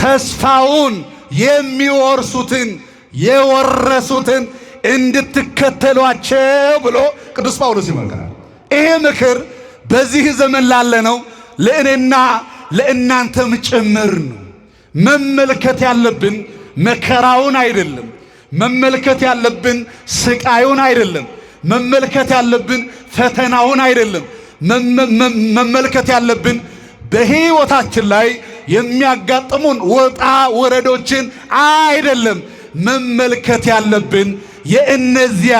ተስፋውን የሚወርሱትን የወረሱትን እንድትከተሏቸው ብሎ ቅዱስ ጳውሎስ ይመክራል። ይሄ ምክር በዚህ ዘመን ላለነው ለእኔና ለእናንተም ጭምር ነው። መመልከት ያለብን መከራውን አይደለም። መመልከት ያለብን ስቃዩን አይደለም። መመልከት ያለብን ፈተናውን አይደለም። መመልከት ያለብን በሕይወታችን ላይ የሚያጋጥሙን ወጣ ወረዶችን አይደለም። መመልከት ያለብን የእነዚያ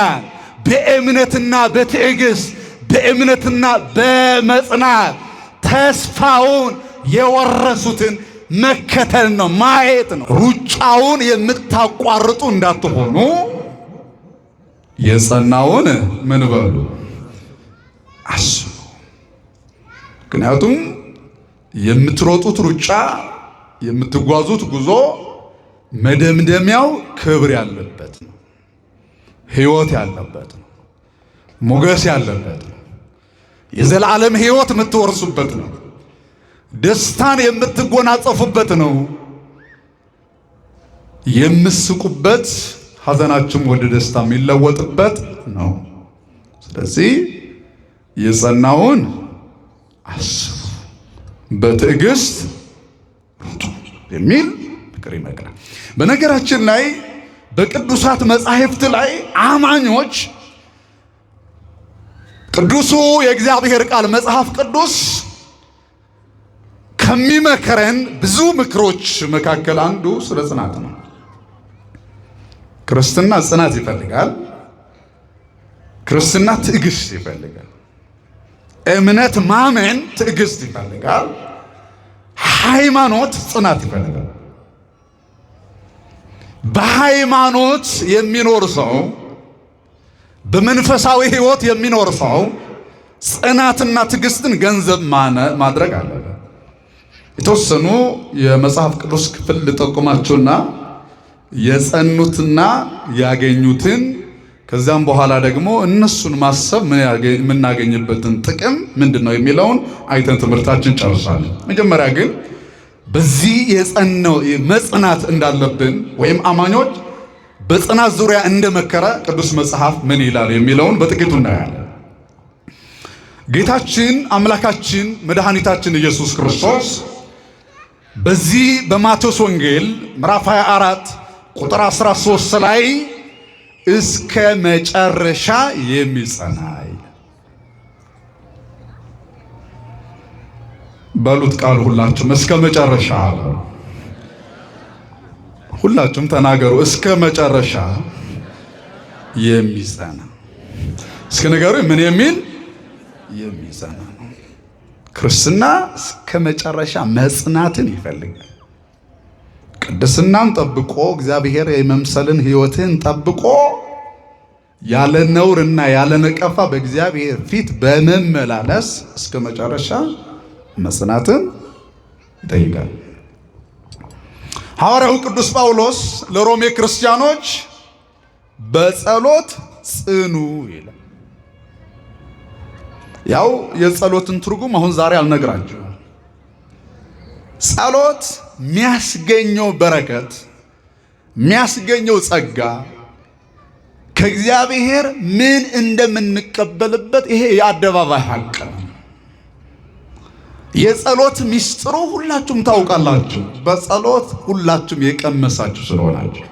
በእምነትና በትዕግስት በእምነትና በመጽናት ተስፋውን የወረሱትን መከተል ነው፣ ማየት ነው። ሩጫውን የምታቋርጡ እንዳትሆኑ የጸናውን ምን በሉ አስቡ። ምክንያቱም የምትሮጡት ሩጫ የምትጓዙት ጉዞ መደምደሚያው ክብር ያለበት ነው፣ ሕይወት ያለበት ነው፣ ሞገስ ያለበት ነው፣ የዘላለም ሕይወት የምትወርሱበት ነው፣ ደስታን የምትጎናጸፉበት ነው፣ የምስቁበት ሐዘናችሁም ወደ ደስታ የሚለወጥበት ነው። ስለዚህ የጸናውን አስቡ፣ በትዕግስት ሩጡ የሚል ምክር ይመክራል። በነገራችን ላይ በቅዱሳት መጻሕፍት ላይ አማኞች ቅዱሱ የእግዚአብሔር ቃል መጽሐፍ ቅዱስ ከሚመከረን ብዙ ምክሮች መካከል አንዱ ስለ ጽናት ነው። ክርስትና ጽናት ይፈልጋል። ክርስትና ትዕግስት ይፈልጋል። እምነት ማመን ትዕግስት ይፈልጋል። ሃይማኖት ጽናት ይፈልጋል። በሃይማኖት የሚኖር ሰው በመንፈሳዊ ሕይወት የሚኖር ሰው ጽናትና ትዕግስትን ገንዘብ ማድረግ አለበት። የተወሰኑ የመጽሐፍ ቅዱስ ክፍል ልጠቁማቸውና የጸኑትና ያገኙትን ከዚያም በኋላ ደግሞ እነሱን ማሰብ የምናገኝበትን ጥቅም ምንድነው የሚለውን አይተን ትምህርታችን ጨርሳለን። መጀመሪያ ግን በዚህ የጸናው መጽናት እንዳለብን ወይም አማኞች በጽናት ዙሪያ እንደመከረ ቅዱስ መጽሐፍ ምን ይላል የሚለውን በጥቂቱ እናያለን። ጌታችን አምላካችን መድኃኒታችን ኢየሱስ ክርስቶስ በዚህ በማቴዎስ ወንጌል ምዕራፍ 24 ቁጥር 13 ላይ እስከ መጨረሻ የሚጸና በሉት ቃል ሁላችሁም እስከ መጨረሻ ሁላችሁም ተናገሩ። እስከ መጨረሻ የሚጸና እስከ ነገሩ ምን የሚል የሚጸና ነው። ክርስትና እስከ መጨረሻ መጽናትን ይፈልጋል። ቅድስናን ጠብቆ እግዚአብሔር የመምሰልን ሕይወትን ጠብቆ ያለ ነውርና ያለ ነቀፋ በእግዚአብሔር ፊት በመመላለስ እስከ መጨረሻ መጽናትን ይጠይቃል። ሐዋርያው ቅዱስ ጳውሎስ ለሮሜ ክርስቲያኖች በጸሎት ጽኑ ይላል። ያው የጸሎትን ትርጉም አሁን ዛሬ አልነግራችሁም። ጸሎት የሚያስገኘው በረከት የሚያስገኘው ጸጋ ከእግዚአብሔር ምን እንደምንቀበልበት ይሄ የአደባባይ ሐቅ ነው። የጸሎት ሚስጥሩ ሁላችሁም ታውቃላችሁ። በጸሎት ሁላችሁም የቀመሳችሁ ስለሆናችሁ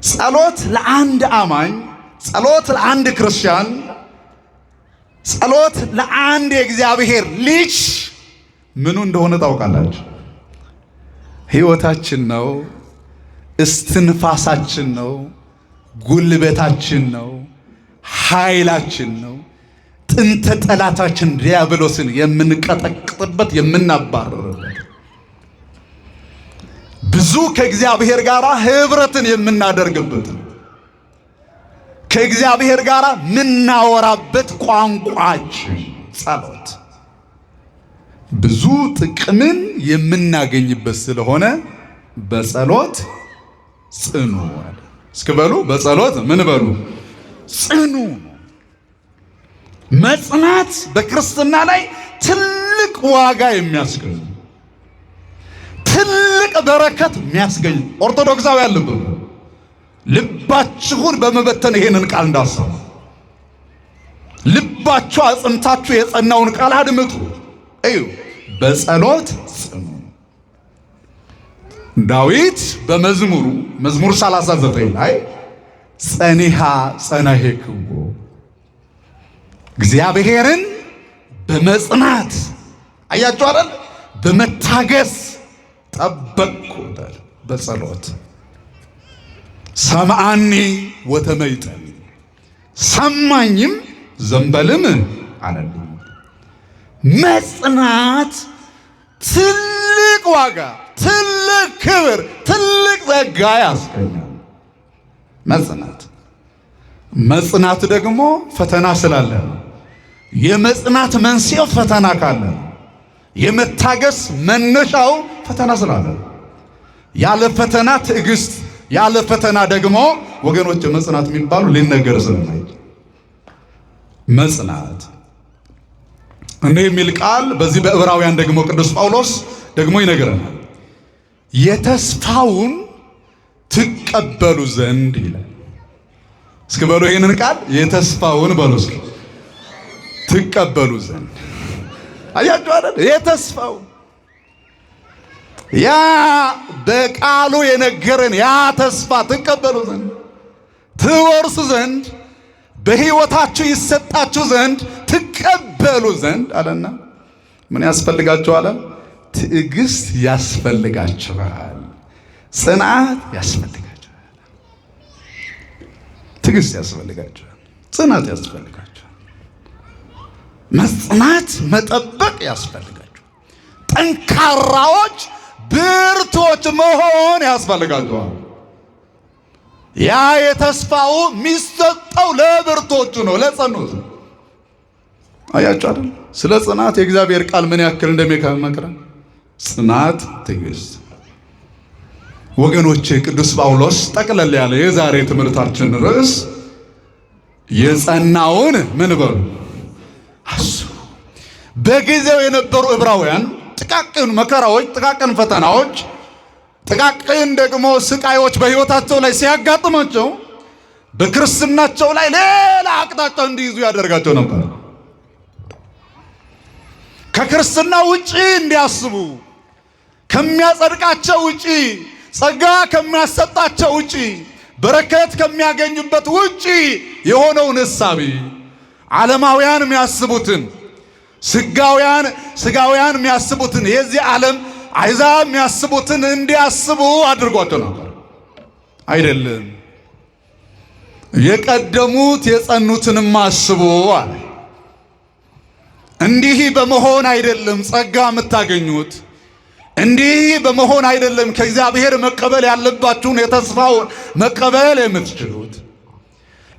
ጸሎት ለአንድ አማኝ፣ ጸሎት ለአንድ ክርስቲያን፣ ጸሎት ለአንድ የእግዚአብሔር ልጅ ምኑ እንደሆነ ታውቃላችሁ። ሕይወታችን ነው፣ እስትንፋሳችን ነው፣ ጉልበታችን ነው፣ ኃይላችን ነው። ጥንተ ጠላታችን ዲያብሎስን የምንቀጠቅጥበት የምናባረርበት ብዙ ከእግዚአብሔር ጋር ህብረትን የምናደርግበት ከእግዚአብሔር ጋር ምናወራበት ቋንቋችን ጸሎት ብዙ ጥቅምን የምናገኝበት ስለሆነ በጸሎት ጽኑ አለ። እስኪ በሉ በጸሎት ምን በሉ ጽኑ። መጽናት በክርስትና ላይ ትልቅ ዋጋ የሚያስገኝ በረከት የሚያስገኝ ኦርቶዶክሳዊ ያለበት ልባችሁን በመበተን ይሄንን ቃል እንዳሰሙ ልባችሁ አጽንታችሁ የጸናውን ቃል አድምጡ። እዩ በጸሎት ጽኑ። ዳዊት በመዝሙሩ መዝሙር 39 ላይ ጸኒሃ ጸናሄክዎ እግዚአብሔርን በመጽናት አያችሁ አይደል በመታገስ ጠበቅኩታል። በጸሎት ሰማዓኒ ወተመይጠኒ ሰማኝም ዘንበልም አለልኝ። መጽናት ትልቅ ዋጋ፣ ትልቅ ክብር፣ ትልቅ ጸጋ ያስገኛል። መጽናት ደግሞ ፈተና ስላለ የመጽናት መንስኤው ፈተና ካለ የመታገስ መነሻው ፈተና ስላለ ያለ ፈተና ትዕግስት፣ ያለ ፈተና ደግሞ ወገኖች መጽናት የሚባሉ ሊነገር ስለማይችል መጽናት እንዲህ የሚል ቃል በዚህ በዕብራውያን ደግሞ ቅዱስ ጳውሎስ ደግሞ ይነግረናል። የተስፋውን ትቀበሉ ዘንድ ይላል። እስኪ በሉ ይሄንን ቃል የተስፋውን በሉ እስኪ ትቀበሉ ዘንድ። አያችሁ አይደል? የተስፋው ያ በቃሉ የነገረን ያ ተስፋ ትቀበሉ ዘንድ ትወርሱ ዘንድ በሕይወታችሁ ይሰጣችሁ ዘንድ ትቀበሉ ዘንድ አለና ምን ያስፈልጋችኋል? ትዕግስት ያስፈልጋችኋል፣ ጽናት ያስፈልጋችኋል፣ ትዕግስት ያስፈልጋችኋል፣ ጽናት ያስፈልጋችኋል፣ መጽናት መጠበቅ ያስፈልጋችኋል፣ ጠንካራዎች ብርቶች መሆን ያስፈልጋችኋል። ያ የተስፋው የሚሰጠው ለብርቶቹ ነው፣ ለጸኑት። አያችሁ አይደል? ስለ ጽናት የእግዚአብሔር ቃል ምን ያክል እንደሚመክረን ጽናት፣ ትዕግስት። ወገኖቼ ቅዱስ ጳውሎስ ጠቅለል ያለ የዛሬ ትምህርታችን ርዕስ የጸናውን ምን በሉ አስቡ። በጊዜው የነበሩ ዕብራውያን ጥቃቅን መከራዎች፣ ጥቃቅን ፈተናዎች፣ ጥቃቅን ደግሞ ስቃዮች በሕይወታቸው ላይ ሲያጋጥማቸው በክርስትናቸው ላይ ሌላ አቅጣጫ እንዲይዙ ያደርጋቸው ነበር። ከክርስትና ውጪ እንዲያስቡ፣ ከሚያጸድቃቸው ውጪ፣ ጸጋ ከሚያሰጣቸው ውጪ፣ በረከት ከሚያገኙበት ውጪ የሆነውን እሳቤ ዓለማውያን የሚያስቡትን ስጋውያን የሚያስቡትን የዚህ ዓለም አሕዛብ የሚያስቡትን እንዲያስቡ አድርጓቸው ነበር። አይደለም የቀደሙት የጸኑትንም አስቡ አለ። እንዲህ በመሆን አይደለም ጸጋ የምታገኙት፣ እንዲህ በመሆን አይደለም ከእግዚአብሔር መቀበል ያለባችሁን የተስፋውን መቀበል የምትችሉት፣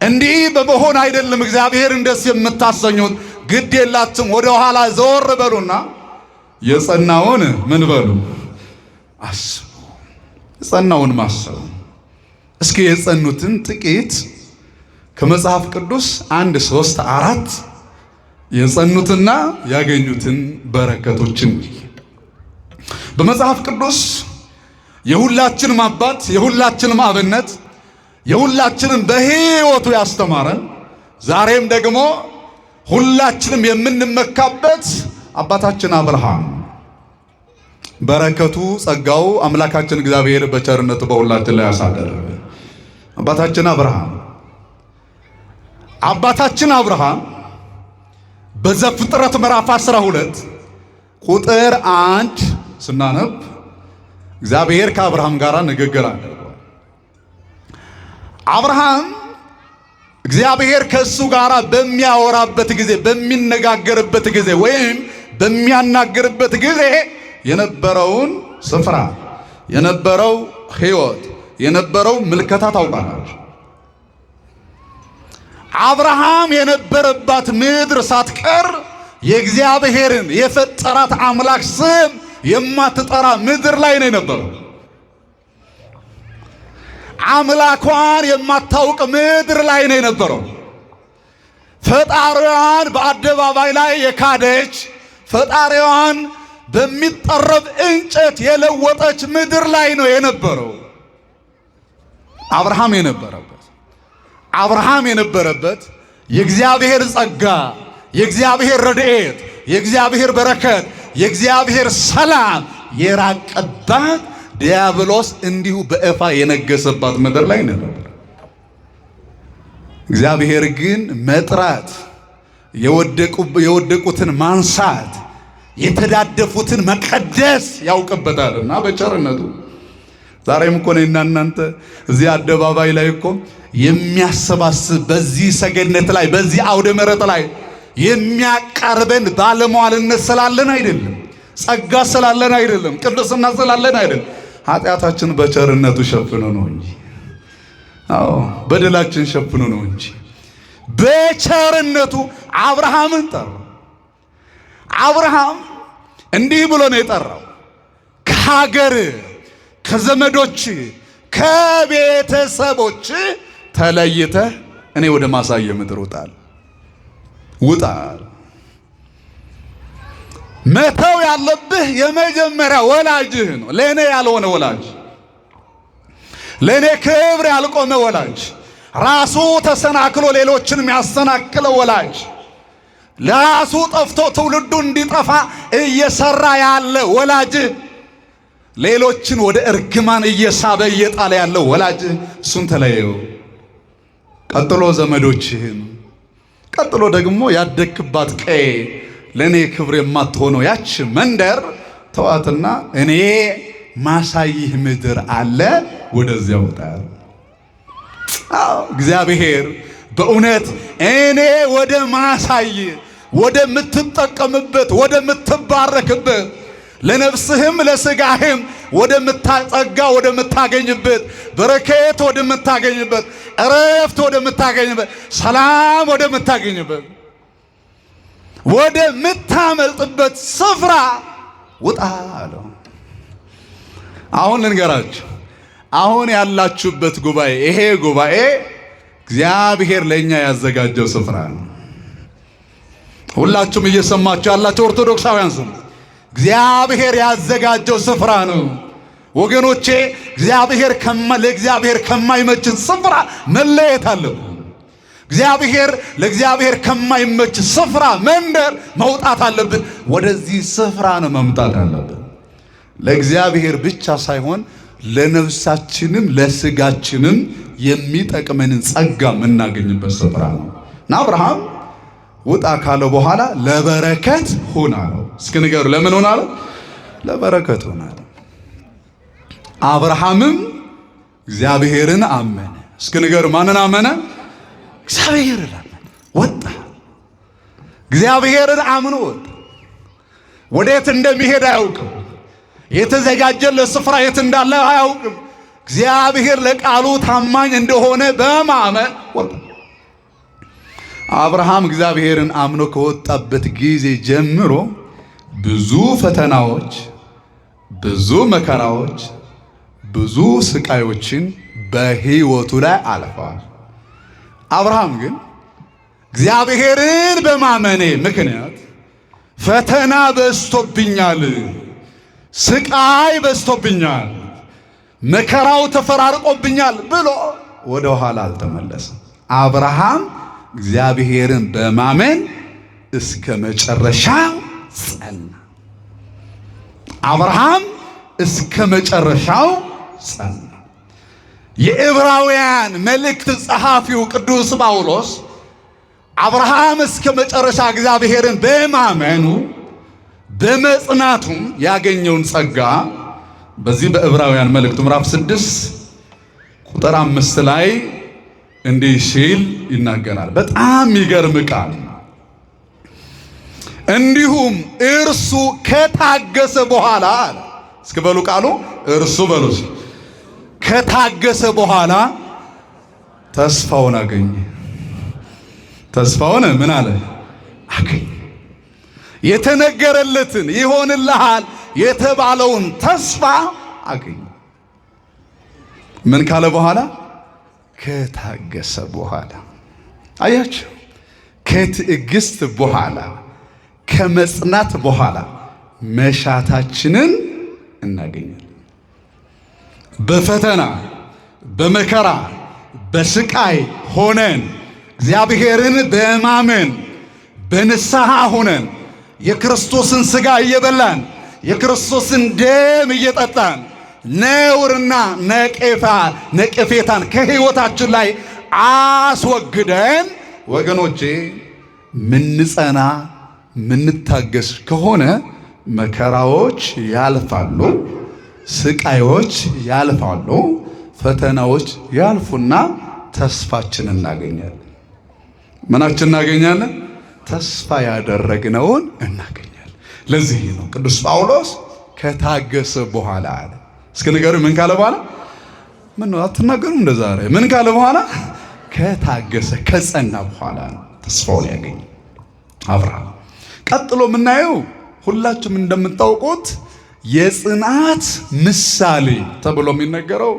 እንዲህ በመሆን አይደለም እግዚአብሔርን ደስ የምታሰኙት። ግድ የላችሁም፣ ወደ ኋላ ዘወር በሉና የጸናውን ምን በሉ አስቡ። የጸናውን ማሰቡ። እስኪ የጸኑትን ጥቂት ከመጽሐፍ ቅዱስ 1 3 4 የጸኑትና ያገኙትን በረከቶችን በመጽሐፍ ቅዱስ የሁላችንም አባት፣ የሁላችንም አብነት፣ የሁላችንም በሕይወቱ ያስተማረን ዛሬም ደግሞ ሁላችንም የምንመካበት አባታችን አብርሃም በረከቱ ጸጋው አምላካችን እግዚአብሔር በቸርነቱ በሁላችን ላይ ያሳደረ አባታችን አብርሃም በዘፍጥረት ምዕራፍ 12 ቁጥር 1 ስናነብ እግዚአብሔር ከአብርሃም ጋር ንግግር አድርጓል። አብርሃም እግዚአብሔር ከእሱ ጋር በሚያወራበት ጊዜ፣ በሚነጋገርበት ጊዜ ወይም በሚያናገርበት ጊዜ የነበረውን ስፍራ፣ የነበረው ሕይወት፣ የነበረው ምልከታ ታውቃላችሁ። አብርሃም የነበረባት ምድር ሳትቀር የእግዚአብሔርን የፈጠራት አምላክ ስም የማትጠራ ምድር ላይ ነው የነበረው። አምላኳን የማታውቅ ምድር ላይ ነው የነበረው። ፈጣሪዋን በአደባባይ ላይ የካደች፣ ፈጣሪዋን በሚጠረብ እንጨት የለወጠች ምድር ላይ ነው የነበረው አብርሃም የነበረበት የእግዚአብሔር ጸጋ፣ የእግዚአብሔር ረድኤት፣ የእግዚአብሔር በረከት፣ የእግዚአብሔር ሰላም የራቀባት ዲያብሎስ እንዲሁ በእፋ የነገሰባት ምድር ላይ ነበር። እግዚአብሔር ግን መጥራት፣ የወደቁትን ማንሳት፣ የተዳደፉትን መቀደስ ያውቅበታልና በቸርነቱ ዛሬም እኮ እኔና እናንተ እዚህ አደባባይ ላይ እኮ የሚያሰባስብ በዚህ ሰገነት ላይ በዚህ አውደ ምሕረት ላይ የሚያቀርበን ባለሟልነት ስላለን አይደለም፣ ጸጋ ስላለን አይደለም፣ ቅድስና ስላለን አይደለም። ኃጢአታችን በቸርነቱ ሸፍኖ ነው እንጂ በደላችን ሸፍኖ ነው እንጂ በቸርነቱ አብርሃምን ጠራው። አብርሃም እንዲህ ብሎ ነው የጠራው፣ ከሀገር ከዘመዶች ከቤተሰቦች ተለይተህ እኔ ወደ ማሳየ ምድር ውጣ። መተው ያለብህ የመጀመሪያ ወላጅህ ነው። ለእኔ ያልሆነ ወላጅ፣ ለእኔ ክብር ያልቆመ ወላጅ፣ ራሱ ተሰናክሎ ሌሎችን የሚያሰናክለው ወላጅ፣ ለራሱ ጠፍቶ ትውልዱ እንዲጠፋ እየሰራ ያለ ወላጅ፣ ሌሎችን ወደ እርግማን እየሳበ እየጣለ ያለው ወላጅ፣ እሱን ተለየው። ቀጥሎ ዘመዶችህን፣ ቀጥሎ ደግሞ ያደግክባት ቀዬ፣ ለእኔ ክብር የማትሆነው ያች መንደር ተዋትና እኔ ማሳይህ ምድር አለ፣ ወደዚያ ውጣ። እግዚአብሔር በእውነት እኔ ወደ ማሳይ ወደ ምትጠቀምበት ወደ ምትባረክበት ለነፍስህም ለስጋህም ወደ ምታጸጋ ወደ ምታገኝበት በረከት ወደ ምታገኝበት እረፍት ወደ ምታገኝበት ሰላም ወደ ምታገኝበት ወደ ምታመልጥበት ስፍራ ውጣ አለው። አሁን ልንገራችሁ፣ አሁን ያላችሁበት ጉባኤ፣ ይሄ ጉባኤ እግዚአብሔር ለኛ ያዘጋጀው ስፍራ ነው። ሁላችሁም እየሰማችሁ ያላችሁ ኦርቶዶክሳውያን ስሙ፣ እግዚአብሔር ያዘጋጀው ስፍራ ነው ወገኖቼ። ለእግዚአብሔር ከማይመች ስፍራ መለየት አለብን። ለእግዚአብሔር ከማይመች ስፍራ መንደር መውጣት አለብን። ወደዚህ ስፍራ ነው መምጣት አለብን። ለእግዚአብሔር ብቻ ሳይሆን ለነፍሳችንም ለስጋችንም የሚጠቅመንን ጸጋ የምናገኝበት ስፍራ ነው እና አብርሃም ውጣ ካለ በኋላ ለበረከት ሆነ አለው። እስኪ ንገሩ፣ ለምን ሆነ አለው? ለበረከት ሆነ አለው። አብርሃምም እግዚአብሔርን አመነ። እስኪ ንገሩ፣ ማንን አመነ? እግዚአብሔርን አመነ። ወጣ። እግዚአብሔርን አምኖ ወጣ። ወዴት እንደሚሄድ አያውቅም። የተዘጋጀለት ስፍራ የት እንዳለ አያውቅም። እግዚአብሔር ለቃሉ ታማኝ እንደሆነ በማመን ወጣ። አብርሃም እግዚአብሔርን አምኖ ከወጣበት ጊዜ ጀምሮ ብዙ ፈተናዎች፣ ብዙ መከራዎች፣ ብዙ ስቃዮችን በሕይወቱ ላይ አልፈዋል። አብርሃም ግን እግዚአብሔርን በማመኔ ምክንያት ፈተና በዝቶብኛል፣ ስቃይ በዝቶብኛል፣ መከራው ተፈራርቆብኛል ብሎ ወደ ኋላ አልተመለሰም። አብርሃም እግዚአብሔርን በማመን እስከ መጨረሻው ጸና። አብርሃም እስከ መጨረሻው ጸና። የዕብራውያን መልእክት ጸሐፊው ቅዱስ ጳውሎስ አብርሃም እስከ መጨረሻ እግዚአብሔርን በማመኑ በመጽናቱም ያገኘውን ጸጋ በዚህ በዕብራውያን መልእክቱ ምዕራፍ 6 ቁጥር 5 ላይ እንዲህ ሲል ይናገራል። በጣም የሚገርም ቃል። እንዲሁም እርሱ ከታገሰ በኋላ አለ። እስኪ በሉ ቃሉ እርሱ በሉ ከታገሰ በኋላ ተስፋውን አገኘ። ተስፋውን ምን አለ? አገኘ። የተነገረለትን ይሆንልሃል የተባለውን ተስፋ አገኘ። ምን ካለ በኋላ? ከታገሰ በኋላ። አያችሁ፣ ከትዕግስት በኋላ ከመጽናት በኋላ መሻታችንን እናገኛለን። በፈተና በመከራ በስቃይ ሆነን እግዚአብሔርን በማመን በንስሐ ሆነን የክርስቶስን ሥጋ እየበላን የክርስቶስን ደም እየጠጣን ነውርና ነቀፌታን ከሕይወታችን ላይ አስወግደን ወገኖቼ ምንጸና ምንታገስ ከሆነ መከራዎች ያልፋሉ፣ ስቃዮች ያልፋሉ፣ ፈተናዎች ያልፉና ተስፋችን እናገኛለን። ምናችን እናገኛለን? ተስፋ ያደረግነውን እናገኛለን። ለዚህ ነው ቅዱስ ጳውሎስ ከታገሰ በኋላ አለ። እስኪ ንገሩ፣ ምን ካለ በኋላ? ምን ነው አትናገሩ? እንደዛሬ ምን ካለ በኋላ? ከታገሰ ከጸና በኋላ ነው ተስፋውን ያገኘ አብርሃም። ቀጥሎ የምናየው ሁላችሁም እንደምታውቁት የጽናት ምሳሌ ተብሎ የሚነገረው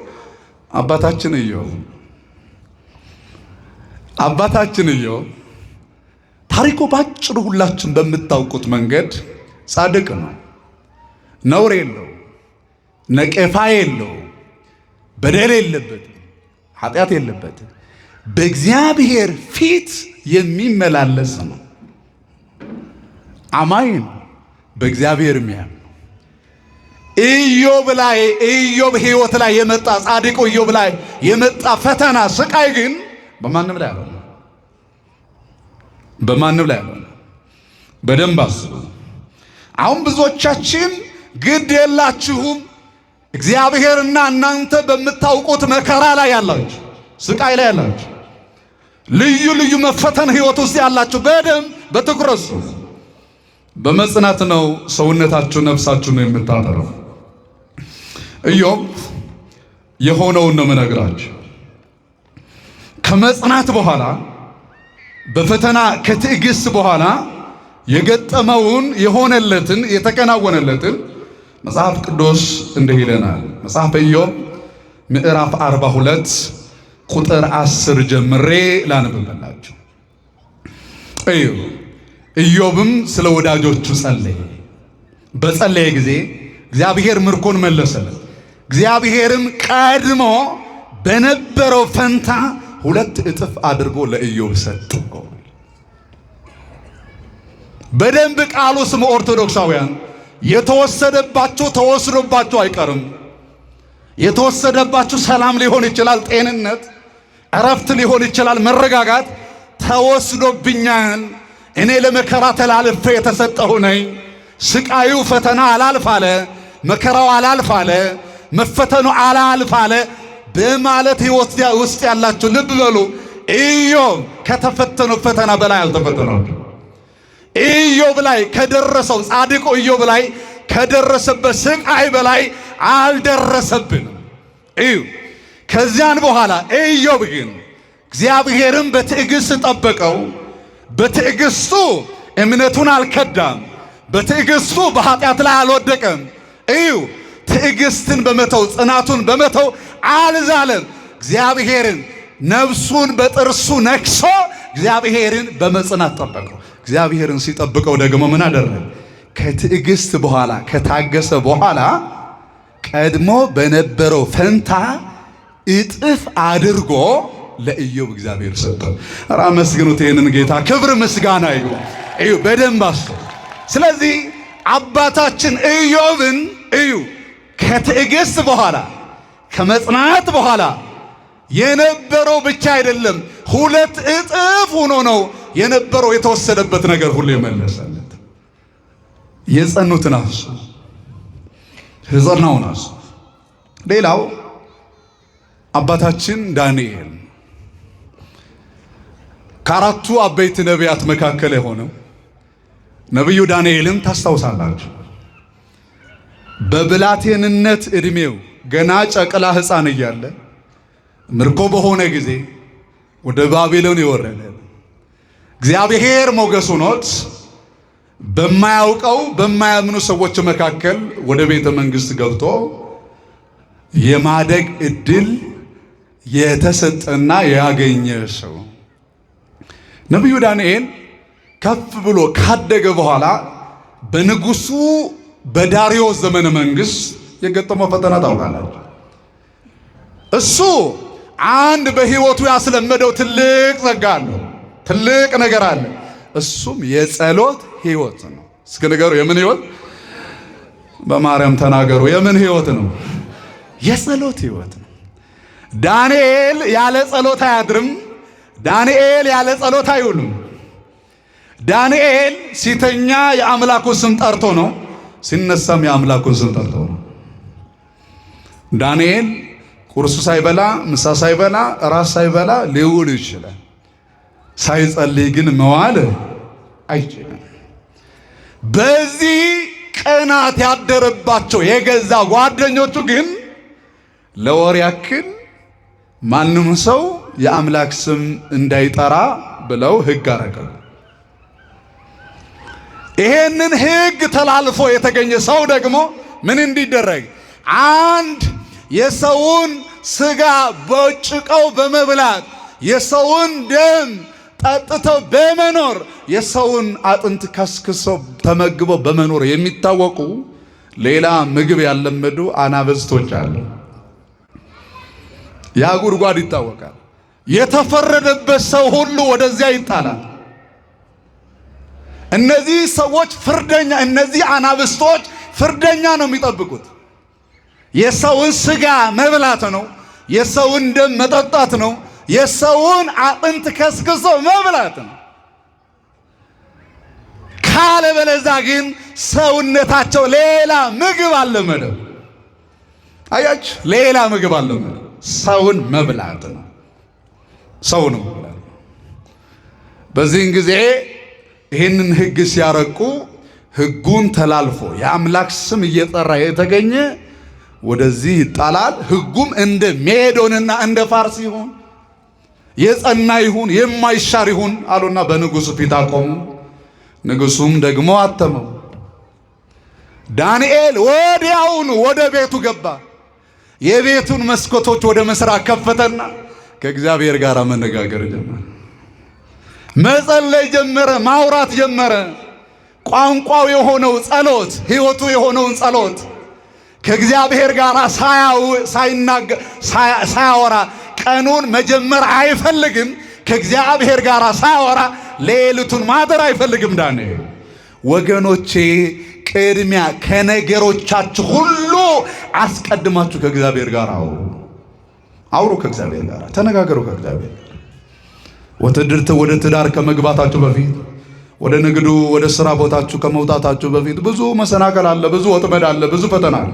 አባታችን ኢዮብ ታሪኩ ባጭሩ ሁላችሁም በምታውቁት መንገድ ጻድቅ ነው። ነውር የለው፣ ነቀፋ የለው፣ በደል የለበትም፣ ኃጢአት የለበትም። በእግዚአብሔር ፊት የሚመላለስ ነው። አማኝ ነው። በእግዚአብሔር የሚያምን ኢዮብ ሕይወት ላይ የመጣ ጻድቁ ኢዮብ ላይ የመጣ ፈተና ስቃይ ግን በማንም ላይ አልሆነ። በማንም ላይ አልሆነ። በደንብ አስቡ። አሁን ብዙዎቻችን ግድ የላችሁም እግዚአብሔርና እናንተ በምታውቁት መከራ ላይ ያላችሁ፣ ስቃይ ላይ ያላችሁ፣ ልዩ ልዩ መፈተን ሕይወት ውስጥ ያላችሁ በደንብ በትኩረት በመጽናት ነው ሰውነታችሁ ነፍሳችሁ ነው የምታጠረው። ኢዮብ የሆነውን ነው የምነግራችሁ። ከመጽናት በኋላ በፈተና ከትዕግስት በኋላ የገጠመውን የሆነለትን የተከናወነለትን መጽሐፍ ቅዱስ እንዲህ ይለናል። መጽሐፈ ኢዮብ ምዕራፍ 42 ቁጥር 10 ጀምሬ ላነብላችሁ። ኢዮብም ስለ ወዳጆቹ ጸለየ። በጸለየ ጊዜ እግዚአብሔር ምርኮን መለሰለት። እግዚአብሔርም ቀድሞ በነበረው ፈንታ 2 እጥፍ አድርጎ ለኢዮብ ሰጠው። በደንብ ቃሉ ስሙ። ኦርቶዶክሳውያን የተወሰደባችሁ ተወስዶባችሁ አይቀርም። የተወሰደባችሁ ሰላም ሊሆን ይችላል፣ ጤንነት፣ እረፍት ሊሆን ይችላል፣ መረጋጋት። ተወስዶብኛል፣ እኔ ለመከራ ተላልፌ የተሰጠሁ ነኝ፣ ስቃዩ ፈተና አላልፍ አለ፣ መከራው አላልፍ አለ፣ መፈተኑ አላልፍ አለ በማለት ሕይወት ውስጥ ያላችሁ ልብ በሉ። ኢዮብ ከተፈተነው ፈተና በላይ አልተፈተነም። ኢዮብ ላይ ከደረሰው ጻድቁ ኢዮብ ላይ ከደረሰበት ስቃይ በላይ አልደረሰብንም። ከዚያን በኋላ ኢዮብ ግን እግዚአብሔርም በትዕግስት ጠበቀው። በትዕግስቱ እምነቱን አልከዳም። በትዕግስቱ በኃጢአት ላይ አልወደቀም። ትዕግስትን በመተው ጽናቱን በመተው አልዛለም። እግዚአብሔርን ነፍሱን በጥርሱ ነክሶ እግዚአብሔርን በመጽናት ጠበቀው። እግዚአብሔርን ሲጠብቀው ደግሞ ምን አደረገ? ከትዕግስት በኋላ ከታገሰ በኋላ ቀድሞ በነበረው ፈንታ እጥፍ አድርጎ ለኢዮብ እግዚአብሔር ሰጠው። ኧረ አመስግኑት ይህንን ጌታ። ክብር ምስጋና ይሁን። በደንብ አስቡ። ስለዚህ አባታችን ኢዮብን ከትዕግስት በኋላ ከመጽናት በኋላ የነበረው ብቻ አይደለም 2 እጥፍ ሆኖ ነው የነበረው የተወሰደበት ነገር ሁሉ የመለሰለት። የጸኑትን አሱ የጸናውን አሱ። ሌላው አባታችን ዳንኤል ከአራቱ አበይት ነቢያት መካከል የሆነው ነቢዩ ዳንኤልን ታስታውሳላችሁ። በብላቴንነት ዕድሜው ገና ጨቅላ ሕፃን እያለ ምርኮ በሆነ ጊዜ ወደ ባቢሎን የወረደ እግዚአብሔር ሞገሱ ኖት በማያውቀው በማያምኑ ሰዎች መካከል ወደ ቤተ መንግሥት ገብቶ የማደግ ዕድል የተሰጠና ያገኘ ሰው ነቢዩ ዳንኤል ከፍ ብሎ ካደገ በኋላ በንጉሱ በዳሪዮስ ዘመነ መንግስት የገጠመው ፈተና ታውቃላችሁ። እሱ አንድ በህይወቱ ያስለመደው ትልቅ ጸጋ አለው፣ ትልቅ ነገር አለ። እሱም የጸሎት ህይወት ነው። እስኪ ንገሩ፣ የምን ህይወት? በማርያም ተናገሩ። የምን ህይወት ነው? የጸሎት ህይወት ነው። ዳንኤል ያለ ጸሎት አያድርም። ዳንኤል ያለ ጸሎት አይውልም። ዳንኤል ሲተኛ የአምላኩን ስም ጠርቶ ነው፣ ሲነሳም የአምላኩን ስም ጠርቶ ነው። ዳንኤል ቁርስ ሳይበላ ምሳ ሳይበላ ራስ ሳይበላ ሊውል ይችላል። ሳይጸልይ ግን መዋል አይችልም። በዚህ ቅናት ያደረባቸው የገዛ ጓደኞቹ ግን ለወር ያክል ማንም ሰው የአምላክ ስም እንዳይጠራ ብለው ሕግ አረገው። ይሄንን ሕግ ተላልፎ የተገኘ ሰው ደግሞ ምን እንዲደረግ? አንድ የሰውን ስጋ በጭቀው በመብላት የሰውን ደም ጠጥተው በመኖር የሰውን አጥንት ከስክሰው ተመግበው በመኖር የሚታወቁ ሌላ ምግብ ያለመዱ አናብስቶች አሉ። ያ ጉድጓድ ይታወቃል። የተፈረደበት ሰው ሁሉ ወደዚያ ይጣላል። እነዚህ ሰዎች ፍርደኛ፣ እነዚህ አናብስቶች ፍርደኛ ነው የሚጠብቁት። የሰውን ስጋ መብላት ነው፣ የሰውን ደም መጠጣት ነው፣ የሰውን አጥንት ከስክሶ መብላት ነው። ካለበለዚያ ግን ሰውነታቸው ሌላ ምግብ አለመደው። አያችሁ፣ ሌላ ምግብ አለመደው። ሰውን መብላት ነው፣ ሰው ነው። በዚህን ጊዜ ይህንን ሕግ ሲያረቁ ሕጉን ተላልፎ የአምላክ ስም እየጠራ የተገኘ ወደዚህ ይጣላል። ሕጉም እንደ ሜዶንና እንደ ፋርስ ይሁን፣ የጸና ይሁን፣ የማይሻር ይሁን አሉና በንጉሡ ፊት አቆሙ። ንጉሡም ደግሞ አተመው። ዳንኤል ወዲያውኑ ወደ ቤቱ ገባ። የቤቱን መስኮቶች ወደ ምስራቅ ከፈተና ከእግዚአብሔር ጋር መነጋገር ጀመረ። መጸለይ ጀመረ፣ ማውራት ጀመረ። ቋንቋው የሆነው ጸሎት፣ ሕይወቱ የሆነውን ጸሎት ከእግዚአብሔር ጋር ሳያወራ ቀኑን መጀመር አይፈልግም። ከእግዚአብሔር ጋር ሳያወራ ሌሊቱን ማደር አይፈልግም። ዳንኤል ወገኖቼ፣ ቅድሚያ ከነገሮቻችሁ ሁሉ አስቀድማችሁ ከእግዚአብሔር ጋር አውሩ፣ ከእግዚአብሔር ጋር ተነጋገሩ። ከእግዚአብሔር ጋር ወደ ትዳር ከመግባታችሁ በፊት፣ ወደ ንግዱ ወደ ሥራ ቦታችሁ ከመውጣታችሁ በፊት ብዙ መሰናከል አለ፣ ብዙ ወጥመድ አለ፣ ብዙ ፈተና አለ።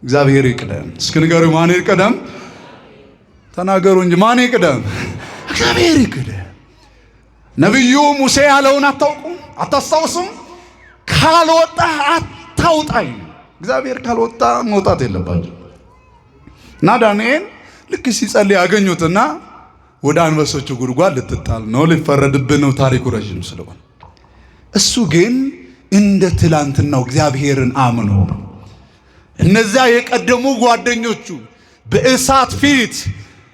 እግዚአብሔር ይቅደም። እስኪ ንገሩ፣ ማን ይቅደም? ተናገሩ እንጂ ማን ይቅደም? እግዚአብሔር ይቅደም። ነቢዩ ሙሴ ያለውን አታውቁም? አታስታውሱም? ካልወጣ አታውጣኝ። እግዚአብሔር ካልወጣ መውጣት የለባቸው እና ዳንኤል ልክ ሲጸልይ ያገኙትና ወደ አንበሶቹ ጉድጓድ ልትጣል ነው፣ ሊፈረድብህ ነው፣ ታሪኩ ረዥም ስለሆነ። እሱ ግን እንደ ትላንትናው እግዚአብሔርን አምኖ እነዚያ የቀደሙ ጓደኞቹ በእሳት ፊት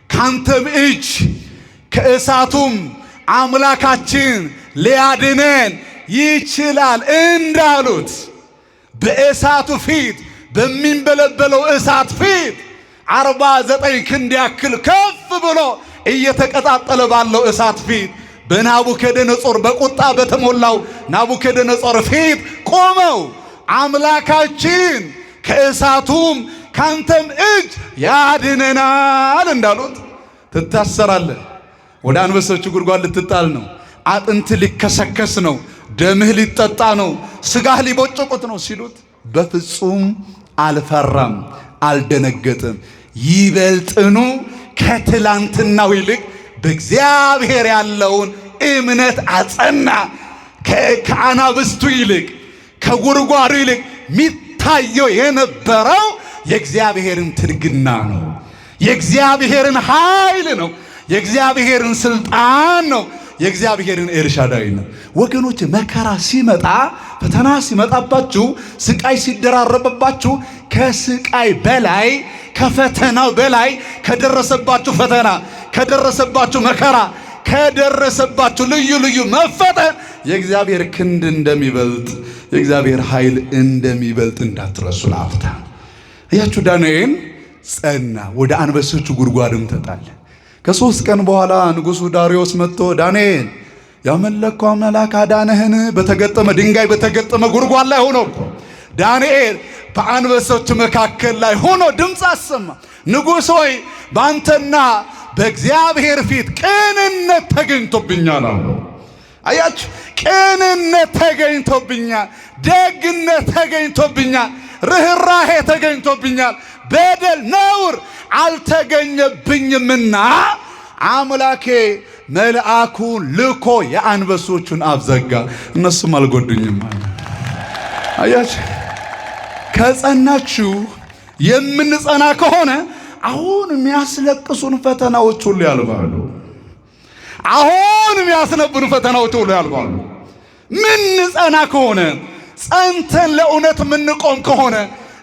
ካንተም እጅ ከእሳቱም አምላካችን ሊያድነን ይችላል እንዳሉት በእሳቱ ፊት በሚንበለበለው እሳት ፊት 49 ክንድ ያክል ከፍ ብሎ እየተቀጣጠለ ባለው እሳት ፊት በናቡከደነጾር በቁጣ በተሞላው ናቡከደነጾር ፊት ቆመው አምላካችን ከእሳቱም ካንተም እጅ ያድነናል እንዳሉት ትታሰራለህ፣ ወደ አንበሶቹ ጉድጓድ ልትጣል ነው፣ አጥንት ሊከሰከስ ነው፣ ደምህ ሊጠጣ ነው፣ ስጋህ ሊቦጭቁት ነው ሲሉት በፍጹም አልፈራም፣ አልደነገጥም። ይበልጥኑ ከትላንትናው ይልቅ በእግዚአብሔር ያለውን እምነት አጸና። ከአናብስቱ ይልቅ ከጉድጓዱ ይልቅ ሚታየው የነበረው የእግዚአብሔርን ትርግና ነው፣ የእግዚአብሔርን ኃይል ነው፣ የእግዚአብሔርን ስልጣን ነው፣ የእግዚአብሔርን ኤልሻዳይ ነው። ወገኖች፣ መከራ ሲመጣ፣ ፈተና ሲመጣባችሁ፣ ስቃይ ሲደራረበባችሁ ከስቃይ በላይ ከፈተናው በላይ ከደረሰባችሁ ፈተና፣ ከደረሰባችሁ መከራ፣ ከደረሰባችሁ ልዩ ልዩ መፈተን የእግዚአብሔር ክንድ እንደሚበልጥ የእግዚአብሔር ኃይል እንደሚበልጥ እንዳትረሱ ለአፍታ። እያችሁ ዳንኤል ጸና፣ ወደ አንበሶቹ ጉድጓድም ተጣለ። ከ3 ቀን በኋላ ንጉሡ ዳርዮስ መጥቶ ዳንኤል ያመለከው መልአክ አዳነህን? በተገጠመ ድንጋይ በተገጠመ ጉድጓድ ላይ ሆኖ ዳንኤል በአንበሶች መካከል ላይ ሆኖ ድምፅ አሰማ። ንጉሥ ሆይ በአንተና በእግዚአብሔር ፊት ቅንነት ተገኝቶብኛል አለው። አያችሁ፣ ቅንነት ተገኝቶብኛል፣ ደግነት ተገኝቶብኛል፣ ርኅራሄ ተገኝቶብኛል፣ በደል ነውር አልተገኘብኝምና አምላኬ መልአኩን ልኮ የአንበሶቹን አፍ ዘጋ፣ እነሱም አልጎዱኝም አለ። አያችሁ፣ ከጸናችሁ የምንጸና ከሆነ አሁን የሚያስለቅሱን ፈተናዎች ሁሉ ያልፋሉ። አሁን የሚያስነብሩ ፈተናዎች ሁሉ ያልፋሉ። ምን ጸና ከሆነ ጸንተን ለእውነት ምንቆም ከሆነ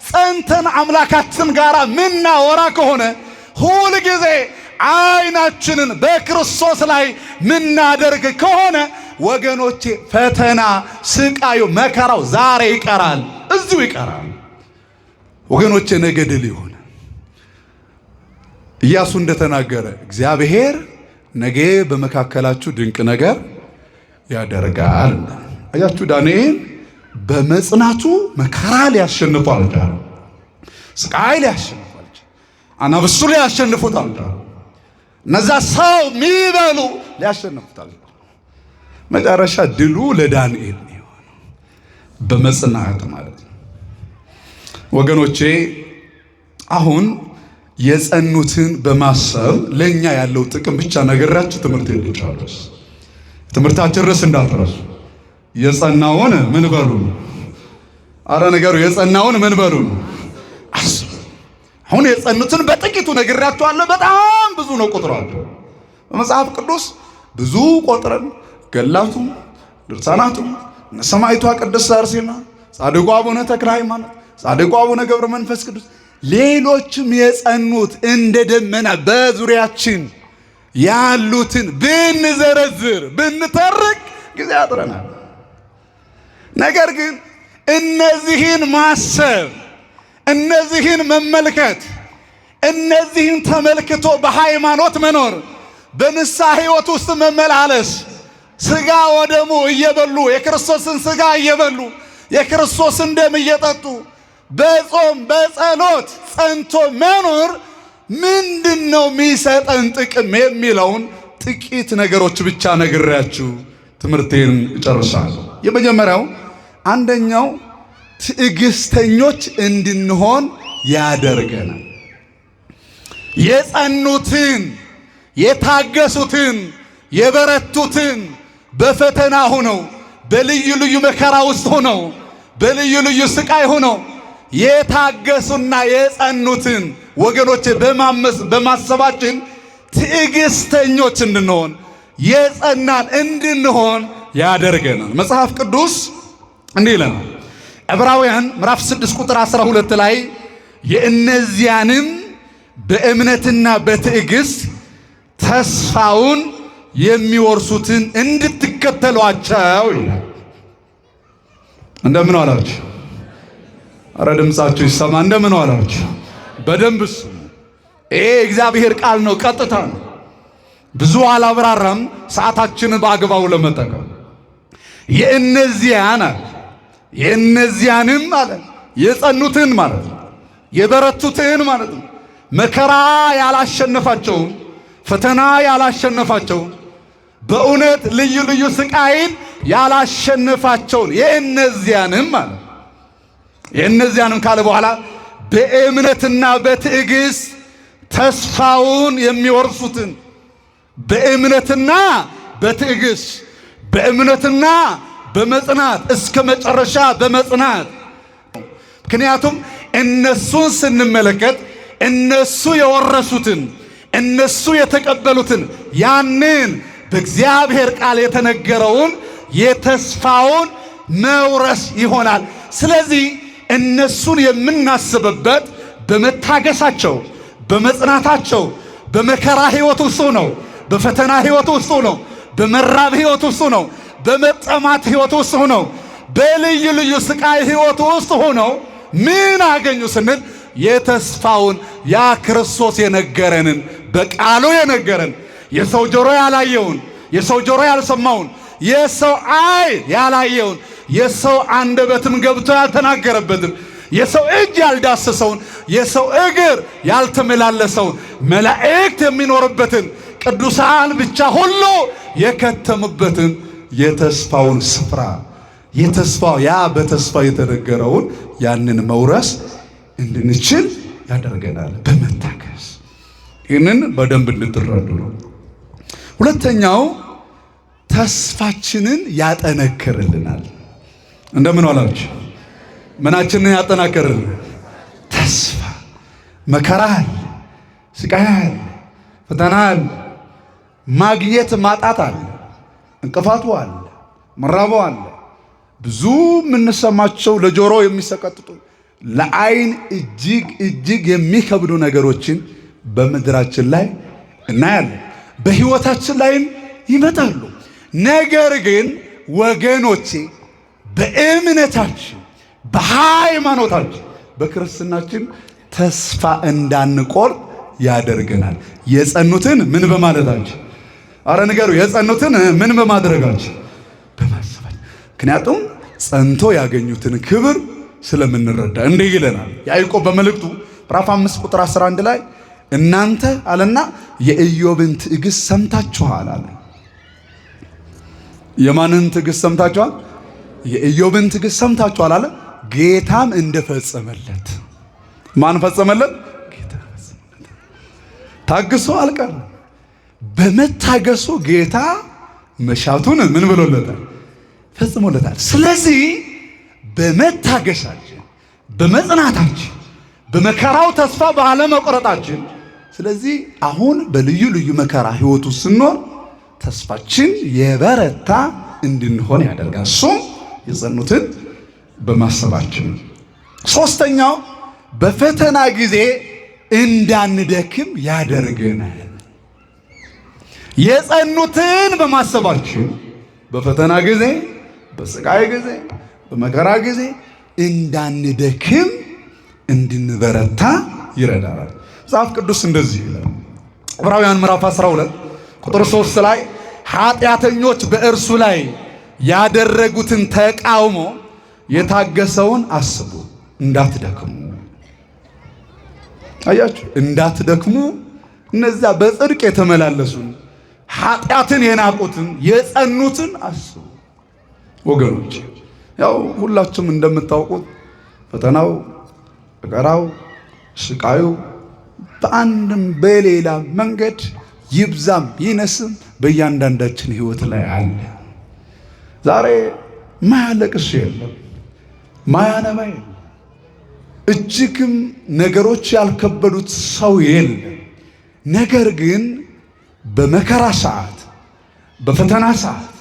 ጸንተን አምላካችን ጋር ምናወራ ከሆነ ሁል ጊዜ አይናችንን በክርስቶስ ላይ ምናደርግ ከሆነ ወገኖቼ ፈተና፣ ስቃዩ፣ መከራው ዛሬ ይቀራል፣ እዚሁ ይቀራል። ወገኖቼ ነገ ድል ይሆናል። ኢያሱ እንደተናገረ እግዚአብሔር ነገ በመካከላችሁ ድንቅ ነገር ያደርጋል። አያችሁ ዳንኤል በመጽናቱ መከራ ሊያሸንፉ አልቻሉም። ስቃይ ሊያሸንፉ አልቻሉም። አናብስቱ ሊያሸንፉት አልቻሉም። እነዛ ሰው የሚበሉ ሊያሸንፉት አልቻሉም። መጨረሻ ድሉ ለዳንኤል ነው የሆነው፣ በመጽናት ማለት ነው። ወገኖቼ አሁን የጸኑትን በማሰብ ለኛ ያለው ጥቅም ብቻ ነገራችሁ ትምህርት ይልቻለስ። ትምህርታችን ርዕስ እንዳትረሱ። የጸናውን ምን በሉ? አረ ነገሩ የጸናውን ምን በሉ? አስቡ። አሁን የጸኑትን በጥቂቱ ነግራችኋለሁ። በጣም ብዙ ነው ቁጥራቸው። በመጽሐፍ ቅዱስ ብዙ ቆጥረን ገላቱ፣ ድርሳናቱ፣ ሰማዕቷ ቅድስት አርሴማ፣ ጻድቁ አቡነ ተክለ ሃይማኖት፣ ጻድቁ አቡነ ገብረ መንፈስ ቅዱስ ሌሎችም የጸኑት እንደ ደመና በዙሪያችን ያሉትን ብንዘረዝር ብንተርክ ጊዜ ያጥረናል። ነገር ግን እነዚህን ማሰብ፣ እነዚህን መመልከት፣ እነዚህን ተመልክቶ በሃይማኖት መኖር፣ በንስሐ ሕይወት ውስጥ መመላለስ፣ ሥጋ ወደሙ እየበሉ የክርስቶስን ሥጋ እየበሉ የክርስቶስን ደም እየጠጡ በጾም በጸሎት ጸንቶ መኖር ምንድነው የሚሰጠን ጥቅም የሚለውን ጥቂት ነገሮች ብቻ ነግሬያችሁ ትምህርቴን እጨርሳለሁ። የመጀመሪያው አንደኛው ትዕግስተኞች እንድንሆን ያደርገናል። የጸኑትን፣ የታገሱትን፣ የበረቱትን በፈተና ሆነው በልዩ ልዩ መከራ ውስጥ ሆነው በልዩ ልዩ ስቃይ ሆነው የታገሱና የጸኑትን ወገኖች በማሰባችን ትዕግስተኞች እንድንሆን የጸናን እንድንሆን ያደርገናል። መጽሐፍ ቅዱስ እንዲህ ይለናል። ዕብራውያን ምዕራፍ 6 ቁጥር 12 ላይ የእነዚያንም በእምነትና በትዕግስት ተስፋውን የሚወርሱትን እንድትከተሏቸው ይላል። እንደምን ዋላችሁ? አረ ድምጻችሁ ይሰማ። እንደምን ዋላችሁ? በደንብ ስሙ። ይሄ እግዚአብሔር ቃል ነው፣ ቀጥታ ነው። ብዙ አላብራራም፣ ሰዓታችንን በአግባቡ ለመጠቀም የእነዚያንም ማለት የጸኑትን ማለት ነው፣ የበረቱትን ማለት ነው፣ መከራ ያላሸነፋቸውን፣ ፈተና ያላሸነፋቸውን፣ በእውነት ልዩ ልዩ ስቃይን ያላሸነፋቸውን የእነዚያንም ማለት የእነዚያንም ካለ በኋላ በእምነትና በትዕግስት ተስፋውን የሚወርሱትን በእምነትና በትዕግስት በእምነትና በመጽናት እስከ መጨረሻ በመጽናት ምክንያቱም እነሱን ስንመለከት እነሱ የወረሱትን እነሱ የተቀበሉትን ያንን በእግዚአብሔር ቃል የተነገረውን የተስፋውን መውረስ ይሆናል። ስለዚህ እነሱን የምናስብበት በመታገሳቸው፣ በመጽናታቸው፣ በመከራ ሕይወት ውስጥ ነው፣ በፈተና ሕይወት ውስጥ ነው፣ በመራብ ሕይወት ውስጥ ነው፣ በመጠማት ሕይወት ውስጥ ነው፣ በልዩ ልዩ ስቃይ ሕይወት ውስጥ ሆነው ምን አገኙ ስንል የተስፋውን ያ ክርስቶስ የነገረንን በቃሉ የነገረን የሰው ጆሮ ያላየውን የሰው ጆሮ ያልሰማውን የሰው ዓይን ያላየውን የሰው አንደበትም ገብቶ ያልተናገረበትን የሰው እጅ ያልዳሰሰውን የሰው እግር ያልተመላለሰውን መላእክት የሚኖርበትን ቅዱሳን ብቻ ሁሉ የከተሙበትን የተስፋውን ስፍራ የተስፋው ያ በተስፋ የተነገረውን ያንን መውረስ እንድንችል ያደርገናል በመታገስ። ይህንን በደንብ እንድትረዱ ነው። ሁለተኛው ተስፋችንን ያጠነክርልናል። እንደምን ዋላችሁ? ምናችንን ያጠናክርልናል? ተስፋ። መከራል፣ ስቃያል፣ ፈተናል፣ ማግኘት ማጣት አለ፣ እንቅፋቱ አለ፣ መራቡ አለ። ብዙ የምንሰማቸው ለጆሮ የሚሰቀጥጡ ለዓይን እጅግ የሚከብዱ ነገሮችን በምድራችን ላይ እናያለን፣ በሕይወታችን ላይም ይመጣሉ። ነገር ግን ወገኖቼ በእምነታችን በሃይማኖታችን በክርስትናችን ተስፋ እንዳንቆርጥ ያደርገናል። የጸኑትን ምን በማለታችን? አረ ንገሩ። የጸኑትን ምን በማድረጋችን? በማሰባችን። ምክንያቱም ጸንቶ ያገኙትን ክብር ስለምንረዳ እንዲህ ይለናል ያዕቆብ በመልእክቱ ምዕራፍ 5 ቁጥር 11 ላይ እናንተ አለና የኢዮብን ትዕግስት ሰምታችኋል አለ። የማንን ትዕግስት ሰምታችኋል? የኢዮብን ትዕግስት ሰምታችኋል አለ። ጌታም እንደፈጸመለት። ማን ፈጸመለት? ጌታ ፈጸመለት። ታግሶ አልቀረም። በመታገሱ ጌታ መሻቱን ምን ብሎለታል? ፈጽሞለታል። ስለዚህ በመታገሳችን በመጽናታችን በመከራው ተስፋ ባለመቁረጣችን ስለዚህ አሁን በልዩ ልዩ መከራ ሕይወቱ ስንኖር ተስፋችን የበረታ እንድንሆን ያደርጋል። እሱም የጸኑትን በማሰባችን። ሶስተኛው በፈተና ጊዜ እንዳንደክም ያደርገናል። የጸኑትን በማሰባችን በፈተና ጊዜ በስቃይ ጊዜ በመከራ ጊዜ እንዳንደክም እንድንበረታ ይረዳናል። መጽሐፍ ቅዱስ እንደዚህ ይላል ዕብራውያን ምዕራፍ 12 ቁጥር 3 ላይ ኃጢአተኞች በእርሱ ላይ ያደረጉትን ተቃውሞ የታገሰውን አስቡ እንዳትደክሙ። አያችሁ፣ እንዳትደክሙ እነዛ በጽድቅ የተመላለሱን ኃጢአትን የናቁትን የጸኑትን አስቡ። ወገኖች ያው ሁላችሁም እንደምታውቁት ፈተናው፣ መከራው፣ ስቃዩ በአንድም በሌላ መንገድ ይብዛም ይነስም በእያንዳንዳችን ሕይወት ላይ አለ። ዛሬ ማያለቅስ የለም፣ ማያነባ የለም፣ እጅግም ነገሮች ያልከበዱት ሰው የለም። ነገር ግን በመከራ ሰዓት በፈተና ሰዓት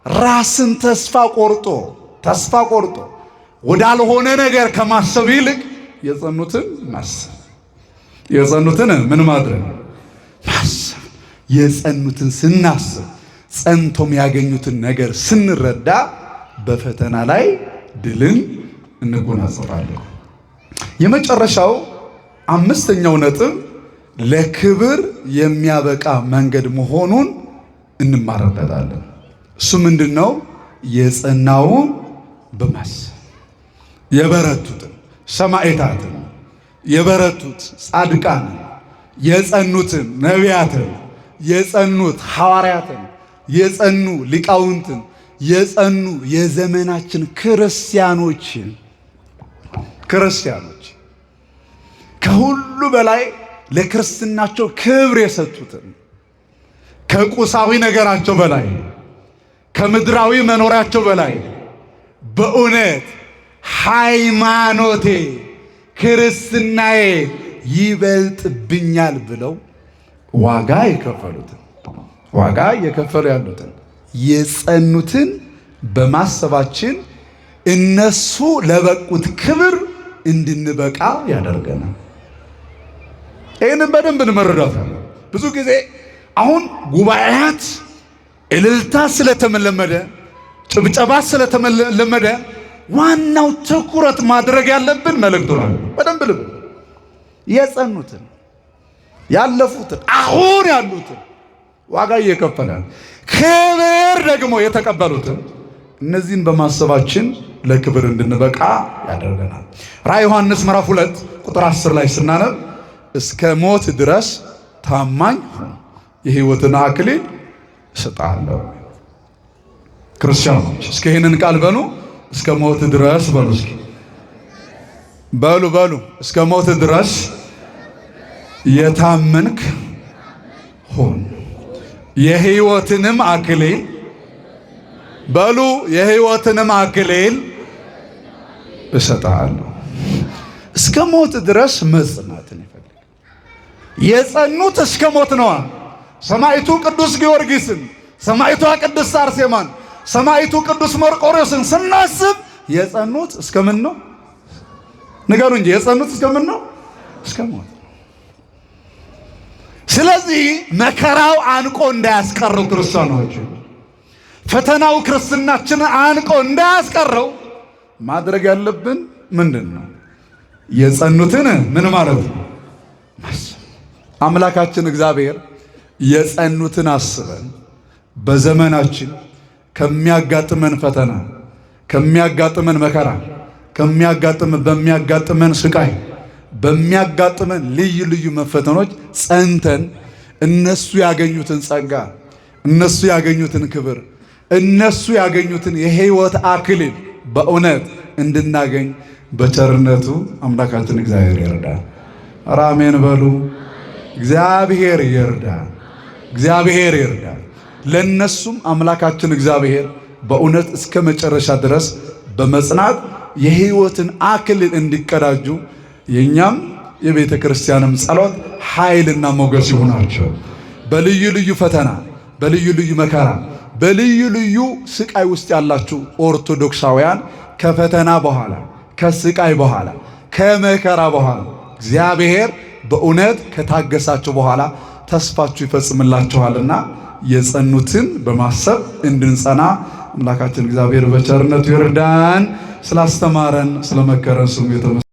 ራስን ተስፋ ቆርጦ ወዳልሆነ ነገር ከማሰብ ይልቅ የጸኑትን ማሰብ። የጸኑትን ምን ማድረግ? ማሰብ። የጸኑትን ስናስብ ጸንቶም ያገኙትን ነገር ስንረዳ በፈተና ላይ ድልን እንጎናጸፋለን። የመጨረሻው አምስተኛው ነጥብ ለክብር የሚያበቃ መንገድ መሆኑን እንማረበታለን። እሱ ምንድነው? የጸናውን በማሰብ የበረቱትን ሰማዕታትን፣ የበረቱት ጻድቃን፣ የጸኑትን ነቢያትን፣ የጸኑት ሐዋርያትን፣ የጸኑ ሊቃውንትን፣ የጸኑ የዘመናችን ክርስቲያኖች ከሁሉ በላይ ለክርስትናቸው ክብር የሰጡትን ከቁሳዊ ነገራቸው በላይ ከምድራዊ መኖሪያቸው በላይ በእውነት ሃይማኖቴ ክርስትናዬ ይበልጥብኛል ብለው ዋጋ እየከፈሉ ያሉትን የጸኑትን በማሰባችን እነሱ ለበቁት ክብር እንድንበቃ ያደርገናል። ይህንን በደንብ እንመረዳታለን። ብዙ ጊዜ አሁን ጉባኤያት እልልታ ስለተመለመደ ጭብጨባ ስለተለመደ ዋናው ትኩረት ማድረግ ያለብን መልእክቱ ነው። በደንብ ልብ የጸኑትን ያለፉትን አሁን ያሉትን ዋጋ እየከፈለ ክብር ደግሞ የተቀበሉትን እነዚህን በማሰባችን ለክብር እንድንበቃ ያደርገናል። ራዕይ ዮሐንስ ምዕራፍ 2 ቁጥር 10 ላይ ስናነብ እስከ ሞት ድረስ ታማኝ ሁን የሕይወትን አክሊል እሰጥሃለሁ። ክርስቲያኖች እስከ ይህንን ቃል በሉ። እስከ ሞት ድረስ በሉ። እስኪ በሉ እስከ ሞት ድረስ የታመንክ ሁን የሕይወትንም አክሊል በሉ የሕይወትንም አክሊል እሰጥሃለሁ። እስከ ሞት ድረስ መጽናትን ይፈልጋል። የጸኑት እስከ ሞት ነዋ። ሰማዕቱ ቅዱስ ጊዮርጊስን፣ ሰማዕቷ ቅድስት አርሴማን፣ ሰማዕቱ ቅዱስ መርቆሬዎስን ስናስብ የጸኑት እስከምን ነው? ንገሩ እንጂ የጸኑት እስከምን ነው? እስከ ሞት። ስለዚህ መከራው አንቆ እንዳያስቀረው ክርስቲያኖች፣ ፈተናው ክርስትናችንን አንቆ እንዳያስቀረው ማድረግ ያለብን ምንድን ነው? የጸኑትን ምን ማለት ነው? አምላካችን እግዚአብሔር የጸኑትን አስበን በዘመናችን ከሚያጋጥመን ፈተና፣ ከሚያጋጥመን መከራ፣ በሚያጋጥመን ስቃይ፣ በሚያጋጥመን ልዩ ልዩ መፈተኖች ጸንተን እነሱ ያገኙትን ጸጋ፣ እነሱ ያገኙትን ክብር፣ እነሱ ያገኙትን የሕይወት አክሊል በእውነት እንድናገኝ በቸርነቱ አምላካችን እግዚአብሔር ይርዳል። አሜን በሉ። እግዚአብሔር ይርዳል። እግዚአብሔር ይርዳል። ለነሱም አምላካችን እግዚአብሔር በእውነት እስከ መጨረሻ ድረስ በመጽናት የሕይወትን አክሊል እንዲቀዳጁ የኛም የቤተ ክርስቲያንም ጸሎት ኃይልና ሞገስ ይሁናቸው። በልዩ ልዩ ፈተና፣ በልዩ ልዩ መከራ፣ በልዩ ልዩ ስቃይ ውስጥ ያላችሁ ኦርቶዶክሳውያን ከፈተና በኋላ፣ ከስቃይ በኋላ፣ ከመከራ በኋላ እግዚአብሔር በእውነት ከታገሳችሁ በኋላ ተስፋችሁ ይፈጽምላችኋልና የጸኑትን በማሰብ እንድንጸና አምላካችን እግዚአብሔር በቸርነቱ ይርዳን። ስላስተማረን ስለመከረን ስሙ